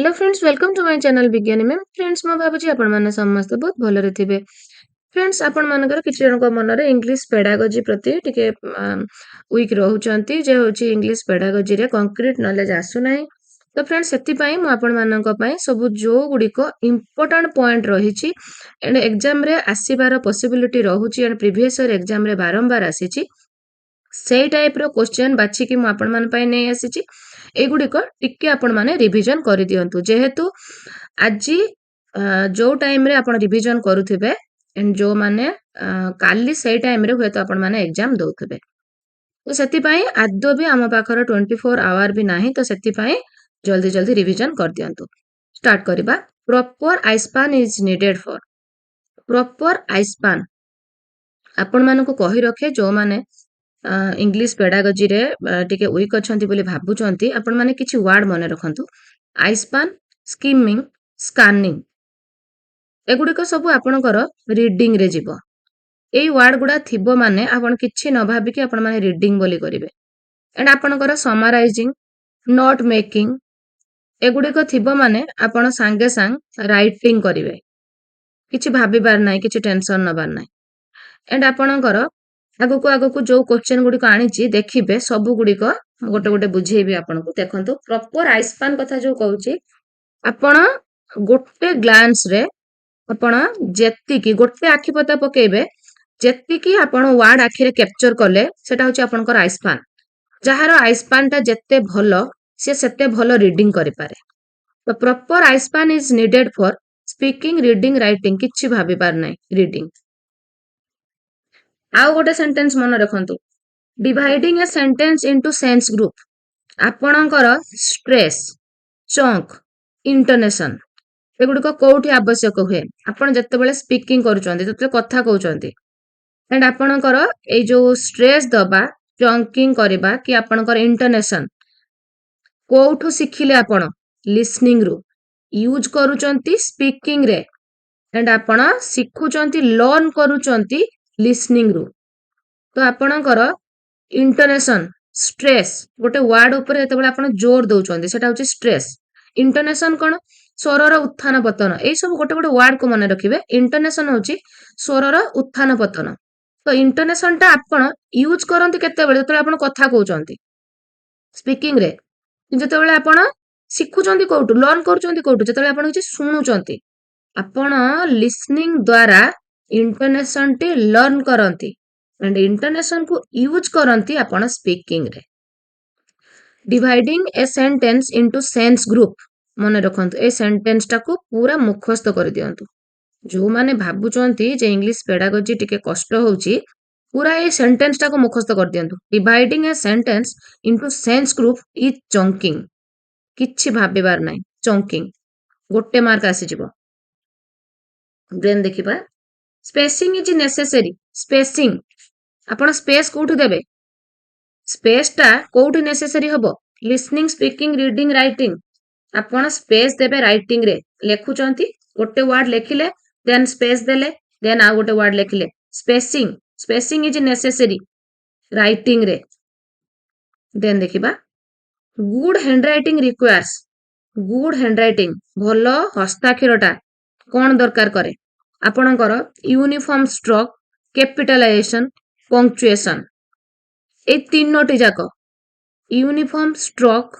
Hello friends, welcome to my channel Vigyani ma'am. Friends, मैं भाबुची आपण माने समस्त बहुत भलरे थिबे। फ्रेंड्स, आपण मानकर किछि जनक मनरे इंग्लिश पेडागोजी प्रति टिके वीक रहउचंती जे होची इंग्लिश पेडागोजी रे कंक्रीट नॉलेज आसु नाही। तो फ्रेंड्स, सेति पई म आपण मानक पई सब जो गुडी को इंपोर्टेंट पॉइंट रहिछि एंड एग्जाम रे आसीबार पॉसिबिलिटी रहउची एंड प्रीवियस ईयर एग्जाम रे बारंबार आसीछि सेई टाइप रो क्वेश्चन बाछि कि म आपण मान पई नै आसीछि। एगुड़िक टिके आपण माने रिविजन कर दियंतु जेहेतु आज जो टाइम रे आपण रिविजन करूथिबे एंड जो माने काली सेई टाइम रे होय तो आपण माने एग्जाम दउथिबे। तो सेति पई आदो भी हम पाखर 24 आवर भी नाही तो सेति पई जल्दी जल्दी रिविजन कर दियंतु। स्टार्ट करबा। Proper eye span is needed for. Proper eye span आपण मानको कहि रखे जो माने इंग्लिश पेडागोजी रे टिके वीक अछंती बोली भाबुचंती आपण माने किछि वर्ड मने रखंतु। आइस्पान, स्किमिंग, स्कैनिंग एगुड़िक सब आपणकर रीडिंग रे जीवो। एई वर्ड गुडा थिबो माने आपण किछि न भाबी कि आपण माने रीडिंग बोली करिवे एंड आपणकर समराइजिंग, नोट मेकिंग एगुड़िक थिबो माने आपण संगे संग राइटिंग करिवे। किछि भाबी बार नाही, किछि टेंशन न बार नाही एंड आपणकर आगको जो क्वेश्चन गुडी को आनीची देखिबे सबु गुडी को गोटे गोटे बुझेबी आपनको। देखंतु प्रॉपर आइस्पान कथा जो कहूची आपण गोटे ग्लांस रे आपण जेत्ती गोटे आखि पता पकेबे जेत्ती आपण वर्ड आखि रे कैप्चर करले सेटा होची आपनकर आइस्पान। जहार आइस्पान ता जेत्ते भलो से सेते भलो रीडिंग करि पारे। तो proper eye span is needed for speaking, reading, writing किछि भाबी पार नाही रीडिंग। आउ गोटे सेंटेंस मन रखंतु। Dividing a sentence into sense group. आपणकर स्ट्रेस, चंक, इंटोनेशन एगुड़िक कोठी आवश्यक हुए आपण जेतेबेले स्पीकिंग करूचंती तते कथा कहउचंती एंड आपणकर ए जो स्ट्रेस दबा, चंकिंग करबा कि आपणकर इंटोनेशन कोठु सिखिले आपण लिसनिंग रु यूज करूचंती स्पीकिंग रे एंड आपण सिखुचंती लर्न करूचंती लिसनिंग रु। तो आपणकर इंटोनेशन, स्ट्रेस गोटे वर्ड ऊपर जेतेबेले आपण जोर दउचंती सेटा होची स्ट्रेस। इंटोनेशन कोन स्वरर उत्थान पतन ए सब गोटे गोटे वर्ड को माने रखिबे। इंटोनेशन होची स्वरर उत्थान पतन। तो इंटोनेशन ता आपण यूज करंती केतेबेले जेतेबेले आपण कथा कहउचंती स्पीकिंग रे जेतेबेले आपण सिखुचंती कोठु लर्न करूचंती कोठु जेतेबेले आपण किछि सुनुचंती आपण लिसनिंग द्वारा इंटोनेशन टी लर्न करंती एंड इंटोनेशन को यूज करंती आपण स्पीकिंग रे। Dividing a sentence into sense group मने रखंतु ए सेंटेंस टा को पूरा मुखस्त कर दियंतु। जो माने भाबुचंती जे इंग्लिश पेडागोजी टिके कष्ट होउची पूरा ए सेंटेंस टा को मुखस्त कर दियंतु। Dividing a sentence into sense group is chunking किछि भाबिबार नाही चंकिंग गोटे मार्क आसी जिवो। देन देखिबा स्पेसिंग इज नेसेसरी। स्पेसिंग आपण स्पेस कोठु देबे स्पेस टा कोठु नेसेसरी हबो लिसनिंग, स्पीकिंग, रीडिंग, राइटिंग आपण स्पेस देबे राइटिंग रे लेखुचंती गोटे वर्ड लेखिले देन स्पेस देले देन आ गोटे वर्ड लेखिले spacing. Spacing is necessary writing रे। देन देखिबा good handwriting requires. Good handwriting भलो हस्ताक्षरटा कोन दरकार करे आपणकर यूनिफॉर्म स्ट्रोक, कैपिटलाइजेशन, पंक्चुएशन ए तीनोटी जाक यूनिफॉर्म स्ट्रोक,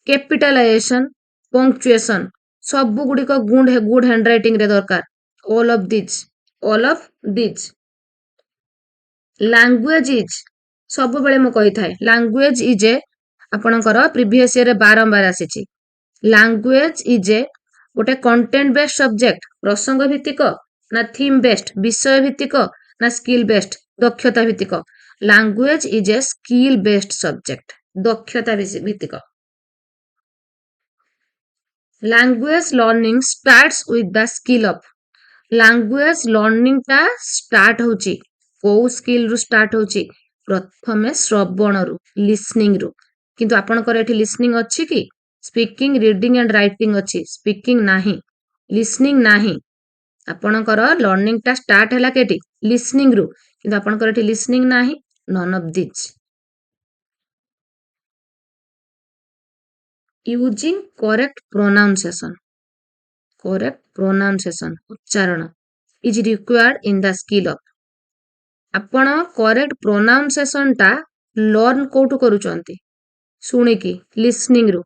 कैपिटलाइजेशन, पंक्चुएशन सब गुडी को गुड हैंडराइटिंग रे दरकार। All of this language is सब बेले म कहि थाए लैंग्वेज इज ए आपणकर प्रीवियस ईयर रे बारंबार आसीची। लैंग्वेज इज ए गोटे कंटेंट बेस्ड सब्जेक्ट प्रसंग भित्तिक ना थीम बेस्ड विषय भित्तिक ना स्किल बेस्ड दक्षता भित्तिक। Language is a skill based subject दक्षता भित्तिक। Language learning starts with the skill of. Language learning टा स्टार्ट होची को स्किल रु स्टार्ट होची प्रथमे श्रवण रु लिसनिंग रु किंतु आपणकर एठी लिसनिंग अछि कि स्पीकिंग, रीडिंग एंड राइटिंग अछि स्पीकिंग नाही लिसनिंग नाही। आपणकर लर्निंग टा स्टार्ट हैला केटी लिसनिंग रु किंतु आपणकर एठी लिसनिंग नाही none of this. Using correct pronunciation उच्चारण is required in the skill of आपण करेक्ट प्रोनाउंसिएशन टा लर्न कोठु करूचंती शुणिकी लिसनिंग रु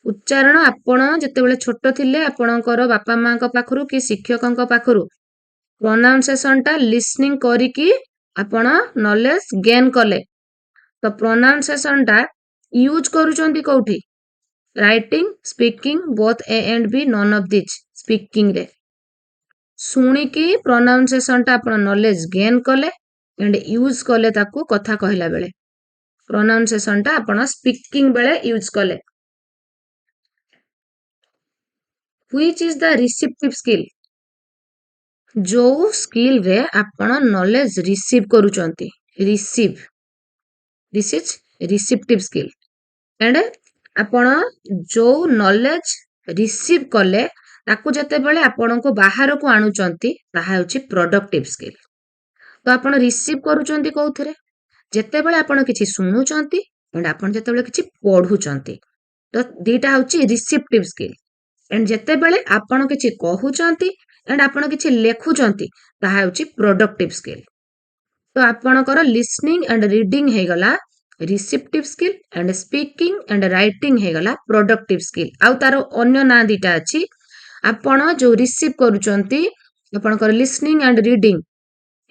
उच्चारण आपण जेतेबेले छोट थिले आपणकर बापा माँ पाखरु कि शिक्षकों पाखरु प्रोनाउंसिएशन टा लिसनिंग करिकी आपण नॉलेज गेन कले तो प्रोनाउंसिएशन टा यूज करूचंती कोठी writing speaking both A and B none of this speaking रे शुणिकी प्रोनाउंसिएशन टा आपण नॉलेज गेन कले एंड यूज कले ताकू कथा कहला बेले प्रोनाउंसिएशन टा आपण स्पीकिंग बेले यूज कले which is the receptive skill जो स्किल रे आपण नॉलेज रिसीव करूचंती receive this is receptive skill and आपण जो नॉलेज रिसीव कले ताकू जते बेले आपण को बाहर को आणुचंती ताहा होची प्रोडक्टिव स्किल तो आपण रिसीव करूचंती कोउथरे जते बेले आपण किछि सुनुचंती एंड आपण जते बेले किछि पढुचंती तो दीटा होची रिसीप्टिव स्किल एंड जते बेले आपण किछि कहूचंती एंड आपण किछि लेखुचंती ताहा होची प्रोडक्टिव स्किल तो आपणकर लिसनिंग एंड रीडिंग हे गला receptive skill and speaking and writing हे गला प्रोडक्टिव स्किल आउ तार अन्य ना दीटा अछि आपण जो रिसीव करूचंती आपणकर लिसनिंग एंड रीडिंग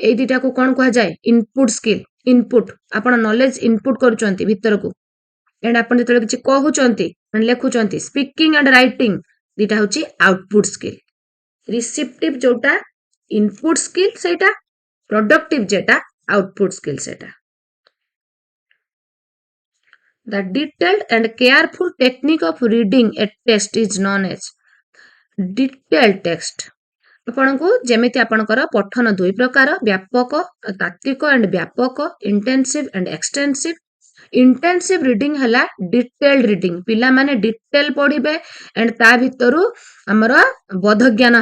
ए दीटा को कोन कहा जाय इनपुट स्किल इनपुट आपण नॉलेज इनपुट करूचंती भीतर को एंड आपण जतले किछि कहूचंती एंड लेखुचंती स्पीकिंग एंड राइटिंग दीटा होची आउटपुट स्किल रिसीप्टिव जोटा इनपुट स्किल सेटा प्रोडक्टिव जेटा आउटपुट स्किल सेटा The detailed and careful technique of reading a text is known as detailed text. आपनको जेमिति आपणकर पठन दुई प्रकार व्यापक तात्विक एंड व्यापक intensive and extensive intensive reading हला डिटेल्ड रीडिंग पिला माने डिटेल पढिबे एंड ता भितरु हमर बोध ज्ञान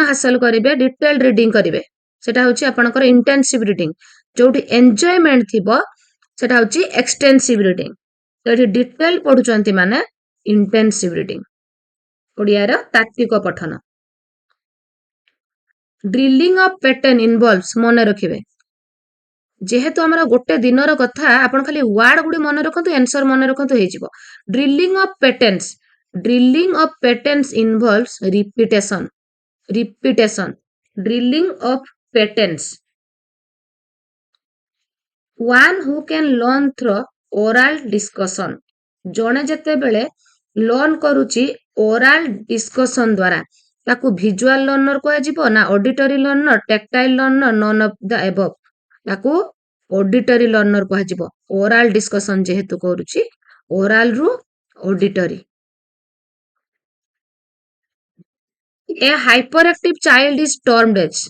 हासिल करिवे डिटेल्ड रीडिंग करिवे सेटा होची आपणकर इंटेंसिव रीडिंग जोटी एन्जॉयमेंट थिबो सेटा होची एक्सटेंसिव रीडिंग तो एठी डिटेल पढुचंती माने इंटेंसिव रीडिंग ओडिया रा तात्विक पठन ड्रिलिंग ऑफ पैटर्न इन्वॉल्व्स मन रखिबे जेहेतु हमर गोटे दिनर कथा आपण खाली वर्ड गुडी मन रखंतु आंसर मन रखंतु हे जिवो drilling of patterns involves repetition drilling of patterns one who can learn through oral discussion जणे जते बेले लर्न करूची ओरल डिस्कशन द्वारा ताकू विजुअल लर्नर को आजिबो ना auditory learner tactile learner none of the above ताकू ऑडिटरी लर्नर को आजिबो ओरल डिस्कशन जेहेतु करूची ओरल रु auditory a hyperactive child is termed as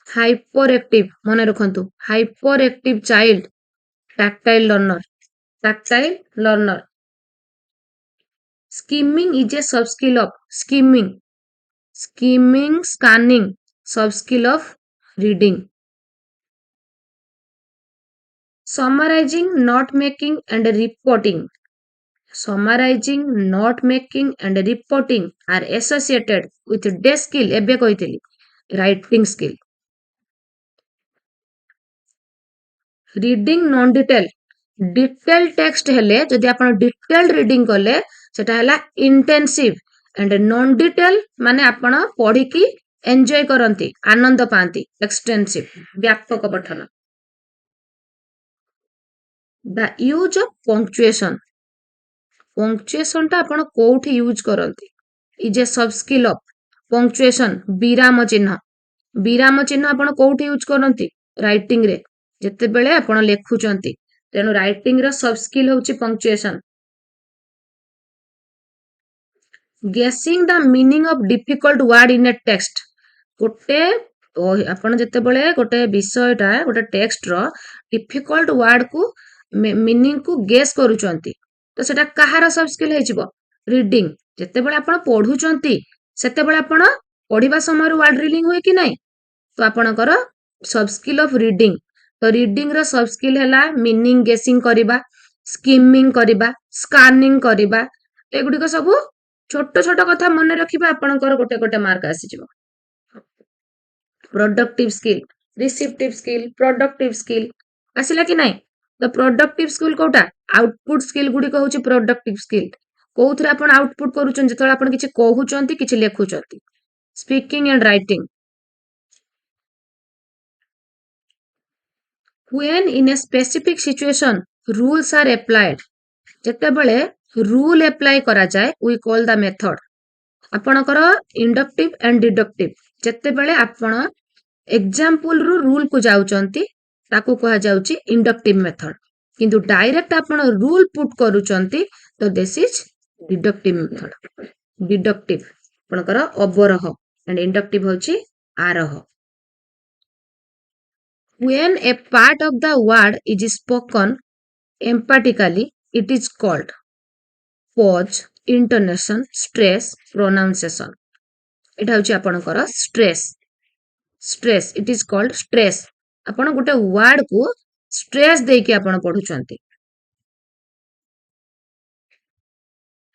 hyperactive मन रखंतु hyperactive child tactile learner skimming is a subskill of scanning subskill of reading summarizing note making and reporting are associated with desk skill ebe कहतली writing skill reading non detail detail text हेले जदि आपण detail reading कले सेटा हला intensive and non detail माने आपण पढ़ी की एन्जॉय करंती आनंद पांती एक्सटेंसिव व्यापक पठन द यूज ऑफ पंक्चुएशन टा आपण कोठी यूज करंती इज ए सब स्किल ऑफ पंक्चुएशन विराम चिन्ह आपण कोठी यूज करंती राइटिंग रे जते बेले आपण लेखुचंती तेनु राइटिंग रो सब स्किल होची पंक्चुएशन गेसिंग the meaning of difficult word in A text गोटे आपण जते बेले गोटे विषयटा गोटे टेक्स्ट रो डिफिकल्ट वर्ड को मीनिंग को गेस करूचंती तो सेटा कहार सब स्किल हेजिबो रीडिंग जते बेले आपण पढुचंती सेते बेले आपण पढिबा समय वर्ड रीडिंग होय कि नै तो आपणकर सब स्किल ऑफ रीडिंग तो रीडिंग रो सब स्किल हैला मीनिंग गेसिंग करिबा ସ୍କିମିଂ କରିବା, ସ୍କାନିଂ କରିବା, ଏଗୁଡିକ ସବୁ ଛୋଟ ଛୋଟ କଥା ମନେ ରଖିବା, ଆପଣଙ୍କର ଗୋଟେ ଗୋଟେ ମାର୍କ ଆସିଯିବ। Productive skill, receptive skill, productive skill ଆସିଲା କି ନାଇଁ? ତ ପ୍ରଡକ୍ଟିଭ ସ୍କିଲ୍ କୋଉଟା? ଆଉଟପୁଟ ସ୍କିଲ୍ ଗୁଡିକ ହଉଛି ପ୍ରଡକ୍ଟିଭ ସ୍କିଲ୍। କୋଉଥିରେ ଆପଣ ଆଉଟପୁଟ କରୁଛନ୍ତି? ଯେତେବେଳେ ଆପଣ କିଛି କହୁଛନ୍ତି, କିଛି ଲେଖୁଛନ୍ତି। Speaking and writing. When in a specific situation, rules are applied. ଯେତେବେଳେ ରୁଲ ଆପ୍ଲାଏ କରାଯାଏ, we call the method. ଆପଣଙ୍କର ଇଣ୍ଡକ୍ଟିଭ ଆଣ୍ଡ ଡିଡକ୍ଟିଭ, ଯେତେବେଳେ ଆପଣ ଏକ୍ସାମ୍ପଲରୁ ରୁଲକୁ ଯାଉଛନ୍ତି, ତାକୁ କୁହାଯାଉଛି ଇଣ୍ଡକ୍ଟିଭ ମେଥଡ। କିନ୍ତୁ ଡାଇରେକ୍ଟ ଆପଣ ରୁଲ ପୁଟ୍ କରୁଛନ୍ତି, ତ ଦିସ୍ ଇଜ ଡିଡକ୍ଟିଭ ମେଥଡ। ଡିଡକ୍ଟିଭ ଆପଣଙ୍କର ଅବରୋହ ଆଣ୍ଡ ଇଣ୍ଡକ୍ଟିଭ ହଉଛି ଆରୋହ। When a part of the word is spoken emphatically, it is called pause, intonation, stress, pronunciation. এটা হচ্ছে ଆପଣଙ୍କର stress. Stress, it is called stress. ଆପଣ ଗୋଟେ word କୁ stress ଦେଇକି ଆପଣ ପଢୁଛନ୍ତି।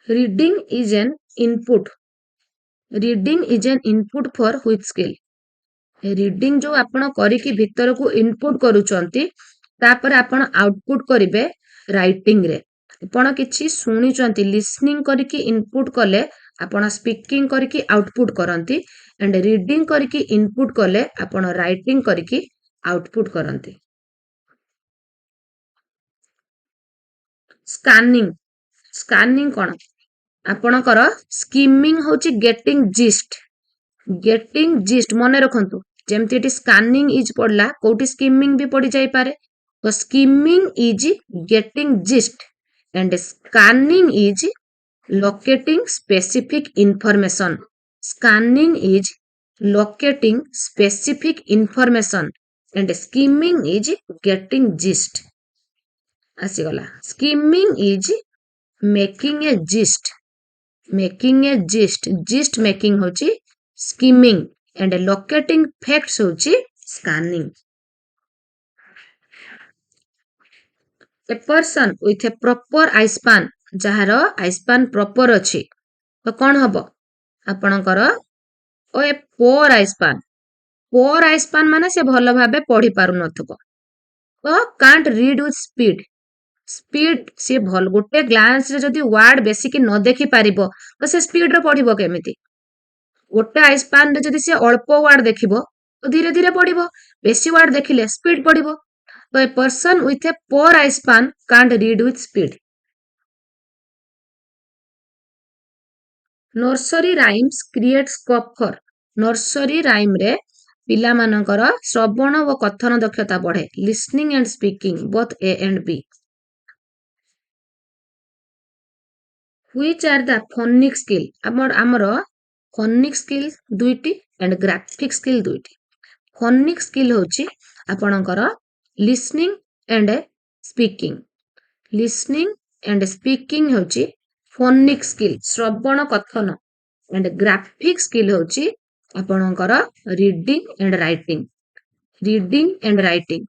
Reading is an input. Reading is an input for which skill? Reading ଯୋଉ ଆପଣ କରିକି ଭିତରକୁ ଇନପୁଟ କରୁଛନ୍ତି, ତାପରେ ଆପଣ ଆଉଟପୁଟ କରିବେ ରାଇଟିଂରେ। ଆପଣ କିଛି ଶୁଣିଛନ୍ତି, ଲିସନିଂ କରିକି ଇନପୁଟ କଲେ ଆପଣ ସ୍ପିକିଂ କରିକି ଆଉଟପୁଟ କରନ୍ତି, ଆଣ୍ଡ ରିଡିଂ କରିକି ଇନପୁଟ କଲେ ଆପଣ ରାଇଟିଂ କରିକି ଆଉଟପୁଟ କରନ୍ତି। ସ୍କାନିଂ। ସ୍କାନିଂ କଣ? ଆପଣଙ୍କର ସ୍କିମିଂ ହଉଛି ଗେଟିଂ ଜିଷ୍ଟ। ଗେଟିଂ ଜିଷ୍ଟ ମନେ ରଖନ୍ତୁ, ଯେମିତି ଏଠି ସ୍କାନିଂ ଇଜ ପଡିଲା, କୋଉଠି ସ୍କିମିଂ ବି ପଡି ଯାଇପାରେ। ତ skimming is getting GIST and scanning is locating specific information. Scanning is locating specific information and skimming is getting gist. ଆସିଗଲା। Skimming is making a gist. Making a gist. Gist making ହଉଛି skimming and locating facts ହଉଛି scanning. A person with a proper eye span, ଯାହାର eye span proper ଅଛି, ତ କଣ ହବ? ଆପଣଙ୍କର ଏ poor eye span. poor eye span ମାନେ ସେ ଭଲ ଭାବେ ପଢି ପାରୁନଥିବ, ତ can't read with speed. Speed, ସିଏ ଭଲ ଗୋଟେ ଗ୍ଲାନ୍ସରେ ଯଦି ୱାର୍ଡ ବେଶିକି ନ ଦେଖି ପାରିବ, ତ ସେ ସ୍ପିଡରେ ପଢିବ କେମିତି? ଗୋଟେ ଆଇ ସ୍ପାନରେ ଯଦି ସେ ଅଳ୍ପ ୱାର୍ଡ ଦେଖିବ, ତ ଧୀରେ ଧୀରେ ପଢିବ। ବେଶୀ ୱାର୍ଡ ଦେଖିଲେ ସ୍ପିଡ ପଢିବ। ତ a person with a poor eye span can't read with speed. Nursery rhymes create scope for. Nursery ରାଇମରେ ପିଲାମାନଙ୍କର ଶ୍ରବଣ ଓ କଥନ ଦକ୍ଷତା ବଢେ। Listening and speaking both A and B. Which are the phonic skill? ଆମର phonic skill ଦୁଇଟି and graphic skill ଦୁଇଟି। phonic skill ହଉଛି ଆପଣଙ୍କର listening and speaking. listening and speaking ହଉଛି phonic skill, Shravan କଥନ। and graphic skill ହଉଛି ଆପଣଙ୍କର reading and writing. reading and writing.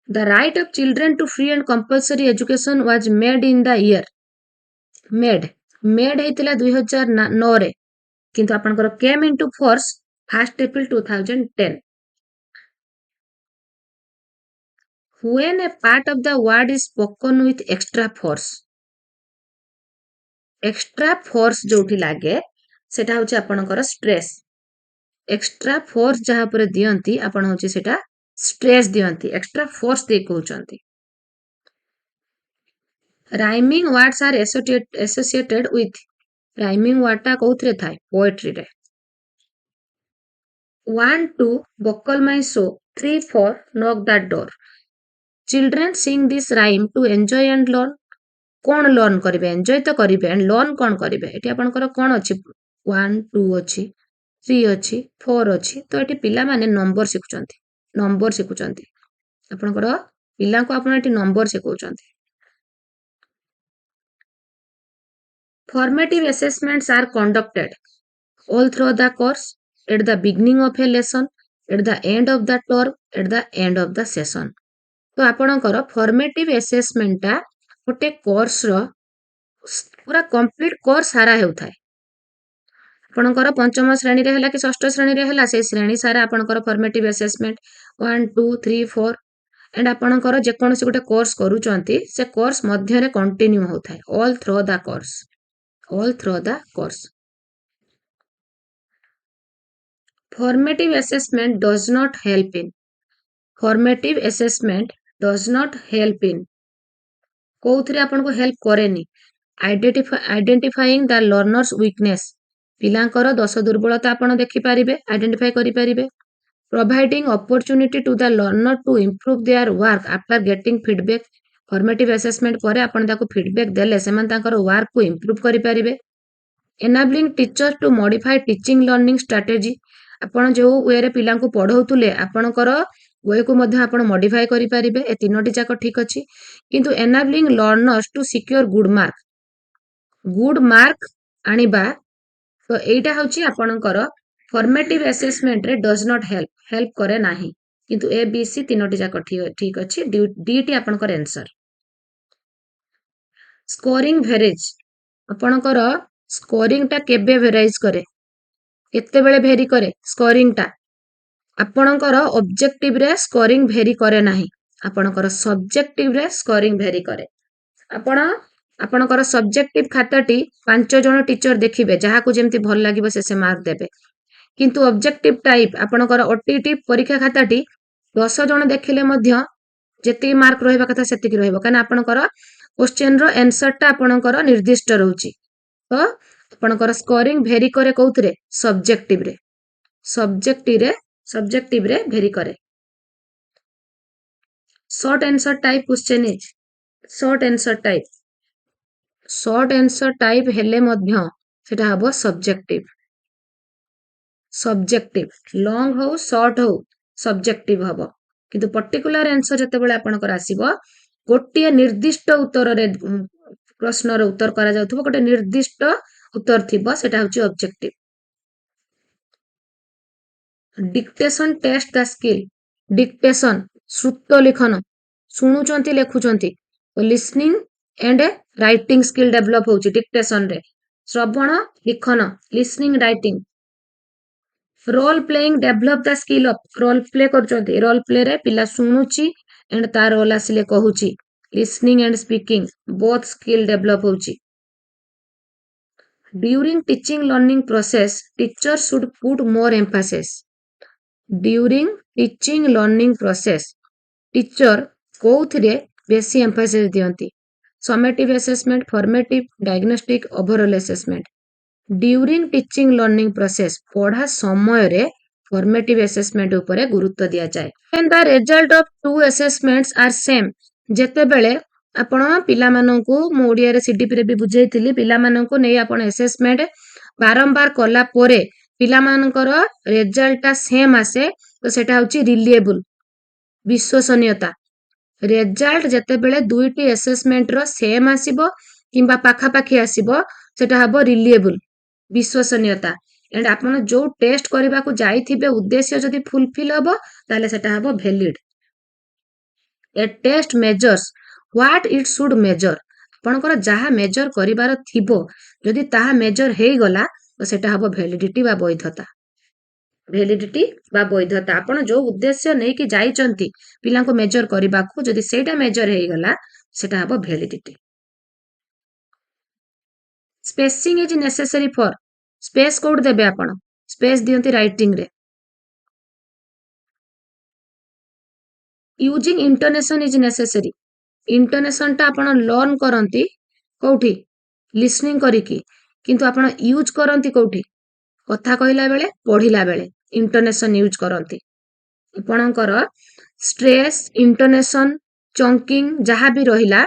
The right of children to free and compulsory education was made in the year. made ହେଇଥିଲା 2009ରେ, କିନ୍ତୁ ଆପଣଙ୍କର came into force 1st April 2010. When a part of the word is spoken with extra force. extra force ଯୋଉଠି ଲାଗେ ସେଟା ହଉଛି ଆପଣଙ୍କର stress. extra force ଯାହା ଉପରେ ଦିଅନ୍ତି ଆପଣ ହଉଛି ସେଟା stress ଦିଅନ୍ତି, extra force ଦେଇ କହୁଛନ୍ତି। rhyming words are associated with. rhyming word ଟା କୋଉଥିରେ ଥାଏ? poetryରେ। 1 2 buckle my shoe, 3 4 knock that door. Children sing this rhyme to enjoy and learn. କଣ ଲର୍ନ କରିବେ? ଏନ୍ଜୟ ତ କରିବେ, ଆଣ୍ଡ ଲର୍ନ କଣ କରିବେ? ଏଠି ଆପଣଙ୍କର କଣ ଅଛି? 1 2 ଅଛି, 3 ଅଛି, 4 ଅଛି, ତ ଏଠି ପିଲାମାନେ ନମ୍ବର ଶିଖୁଛନ୍ତି। ନମ୍ବର ଶିଖୁଛନ୍ତି, ଆପଣଙ୍କର ପିଲାଙ୍କୁ ଆପଣ ଏଠି ନମ୍ବର ଶିଖଉଛନ୍ତି। Formative assessments are conducted all through the course, at the beginning of a lesson, at the end of the term, at the end of the session. तो आपणकर फॉर्मेटिव एसेसमेंट टा गोटे कोर्स रो पूरा कंप्लीट कोर्स सारा हेउथाय आपणकर पंचम श्रेणी रे हला कि षष्ठ श्रेणी रे हला से श्रेणी सारा आपणकर फॉर्मेटिव एसेसमेंट 1 2 3 4 एंड आपणकर जे कोनसी गोटे कोर्स करूचंती से कोर्स मध्य रे कंटिन्यू होथाय all through the course formative assessment does not help in formative assessment does not help in कोउथरे आपन को हेल्प करेनी आइडेंटिफाइंग द लर्नर्स वीकनेस पिलांकर दोष दुर्बलता आपन देखि पारिबे आइडेंटिफाई करि पारिबे providing opportunity to the learner to improve their work after getting feedback formative assessment परे आपन ताको फीडबैक देले सेमान तांकर वर्क को इंप्रूव करि पारिबे enabling teacher to modify teaching learning strategy आपण जो वे रे पिला को पढ़ौतुले आपणकर वे को मध्य आपण मॉडिफाई करि पारिबे ए तीनोटी जाक ठीक अछि किंतु enabling learners to secure good mark आनिबा तो एटा होछि आपणकर फॉर्मेटिव असेसमेंट रे डज नॉट हेल्प करे नाही किंतु ए बी सी तीनोटी जाक ठीक अछि डी टी आपणकर आंसर स्कोरिंग वेरीज आपणकर स्कोरिंग टा केबे वेराइज करे केते बेले भेरी करे स्कोरिंग टा आपणकर ऑब्जेक्टिव रे स्कोरिंग भेरी करे नाही आपणकर सब्जेक्टिव रे स्कोरिंग भेरी करे आपणकर सब्जेक्टिव खाताटी 5 जण टीचर देखिबे जहा को जेमति भल लागिबो से मार्क देबे किंतु ऑब्जेक्टिव टाइप आपणकर ओटीटी परीक्षा खाताटी 10 जण देखिले मध्य जेति मार्क रहइबा कथा सेति की रहइबो काना आपणकर क्वेश्चन रो आंसर टा आपणकर निर्दिष्ट रहउची तो आपणकर स्कोरिंग भेरी करे कोउतरे सब्जेक्टिव रे भेरी करे short answer type question is short answer type हेले मध्य सेटा हबो सब्जेक्टिव लॉन्ग हो शॉर्ट हो सब्जेक्टिव हबो किंतु पर्टिकुलर आंसर जते बेले आपणकर आसीबो गोटिए निर्दिष्ट उत्तर रे प्रश्न रो उत्तर करा जाउथबो गोटे निर्दिष्ट उत्तर थिबो सेटा होची objective dictation test the skill dictation श्रुत लिखन शुणुचंती लेखुचंती तो listening and writing skill develop होची डिक्टेशन रे श्रवण लिखन listening writing role playing develop the skill of role play करचंती रोल प्ले रे पिला शुणुची एंड ता रोल आसिले कहूची listening and speaking both skill develop होची during teaching learning process teacher should put more emphasis during teaching learning process teacher कोउथरे बेसी Mphasis दियंती summative assessment formative diagnostic overall assessment during teaching learning process पढ़ा समय रे formative assessment उपरे गुरुत्व दिया जाए when the result of two assessments are same जेते बेले आपण पिला माननकु मो ओडिया रे सीडीपी रे भी बुझेइतिली पिला माननकु नै आपण असेसमेंट बारंबार कला पोरे पिला मानकर रिजल्ट ता सेम आसे तो सेटा होची रिलायबल विश्वसनीयता रिजल्ट जेते बेले दुईटी असेसमेंट रो सेम आसीबो किंबा पाखा पाखी आसीबो सेटा हबो रिलायबल विश्वसनीयता एंड आपण जो टेस्ट करबा को जाईथिबे उद्देश्य जदी फुलफिल हबो ताले सेटा हबो valid a test measures what it should measure आपणकर जहा मेजर करिवार थिबो जदी ताहा मेजर हेई गला तो सेटा हबो वैलिडिटी बा वैधता आपण जो उद्देश्य नै कि जाईचंती पिला को मेजर करबा को जदी सेटा मेजर हेई गला सेटा हबो validity spacing is necessary for space code देबे आपण स्पेस दियंती राइटिंग रे using intonation is necessary intonation टा आपण लर्न करंती कोठी लिसनिंग करिकी किंतु आपण यूज करंती कोठी कथा कहला बेले पढ़िला बेले इंटोनेशन यूज करंती आपणकर स्ट्रेस इंटोनेशन चंकिंग जहाँ भी रहिला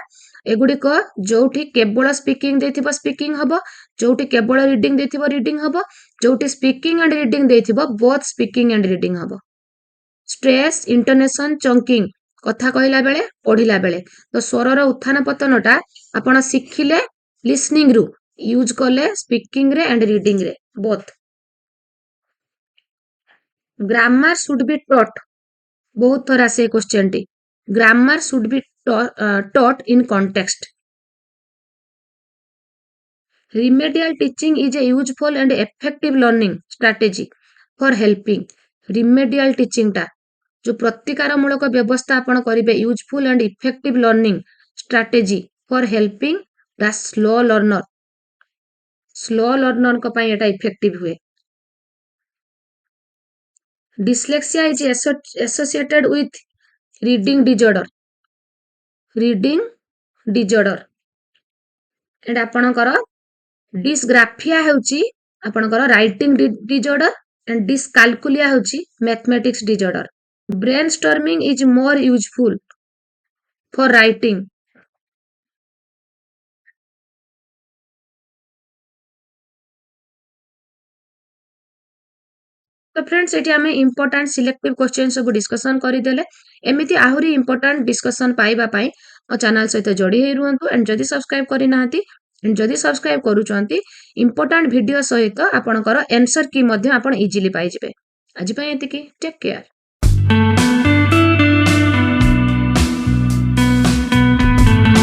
एगुड़िक जोठी केवल स्पीकिंग देथिबो स्पीकिंग हबो जोठी केवल रीडिंग देथिबो रीडिंग हबो जोठी स्पीकिंग एंड रीडिंग देथिबो बोथ स्पीकिंग एंड रीडिंग हबो स्ट्रेस इंटोनेशन चंकिंग कथा कहला बेले पढ़िला बेले तो स्वर रो उत्थान पतनटा आपण सिखिले लिसनिंग रु यूज कले स्पीकिंग रे एंड रीडिंग रे both grammar should be taught बहुत थोड़ा से question T grammar should be taught in context remedial teaching is a useful and effective learning strategy for helping remedial teaching टा जो प्रतिकारमूलक व्यवस्था आपण करिवे useful and effective learning strategy for helping the slow learner को पई एटा effective हुए dyslexia is associated with reading disorder and आपणकर dysgraphia हेउची आपणकर राइटिंग डिजॉर्डर एंड डिस्काल्कुलिया हेउची mathematics disorder brainstorming is more useful for writing तो friends ये आम इम्पोर्टाट सिलेक्टिव क्वेश्चन सब डिस्कसन करदेले एमती आहरी इम्पोर्टाट डिस्कसन पाइबापी मो चैनल सहित जोड़ी हो रुहतु एंड जदि सब्सक्राइब करना एंड जदि सब्सक्राइब करूँ इम्पोर्टाट वीडियो सहित आपणकर आंसर की इजिली पाइबे आज टेक केयर।